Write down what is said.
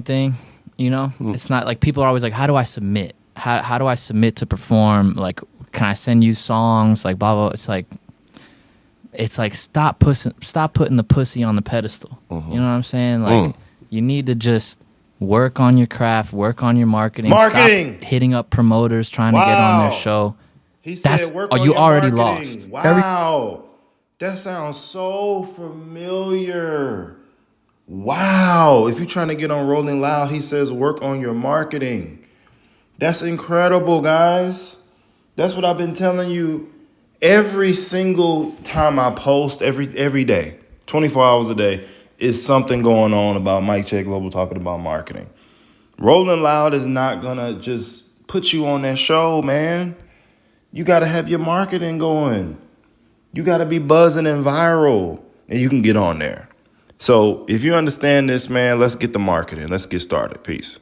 thing, you know? It's not like people are always like, how do I submit? How do I submit to perform? Like, can I send you songs? Like, blah, blah. It's like stop putting the pussy on the pedestal. You know what I'm saying? Like, you need to just work on your craft, work on your marketing. Stop hitting up promoters trying to get on their show. He said, work on you your already marketing. lost. Wow. That sounds so familiar. Wow. If you're trying to get on Rolling Loud, he says, work on your marketing. That's incredible, guys. That's what I've been telling you every single time I post, every day, 24 hours a day, is something going on about Mike Check Global talking about marketing. Rolling Loud is not going to just put you on that show, man. You got to have your marketing going. You got to be buzzing and viral, and you can get on there. So if you understand this, man, let's get the marketing. Let's get started. Peace.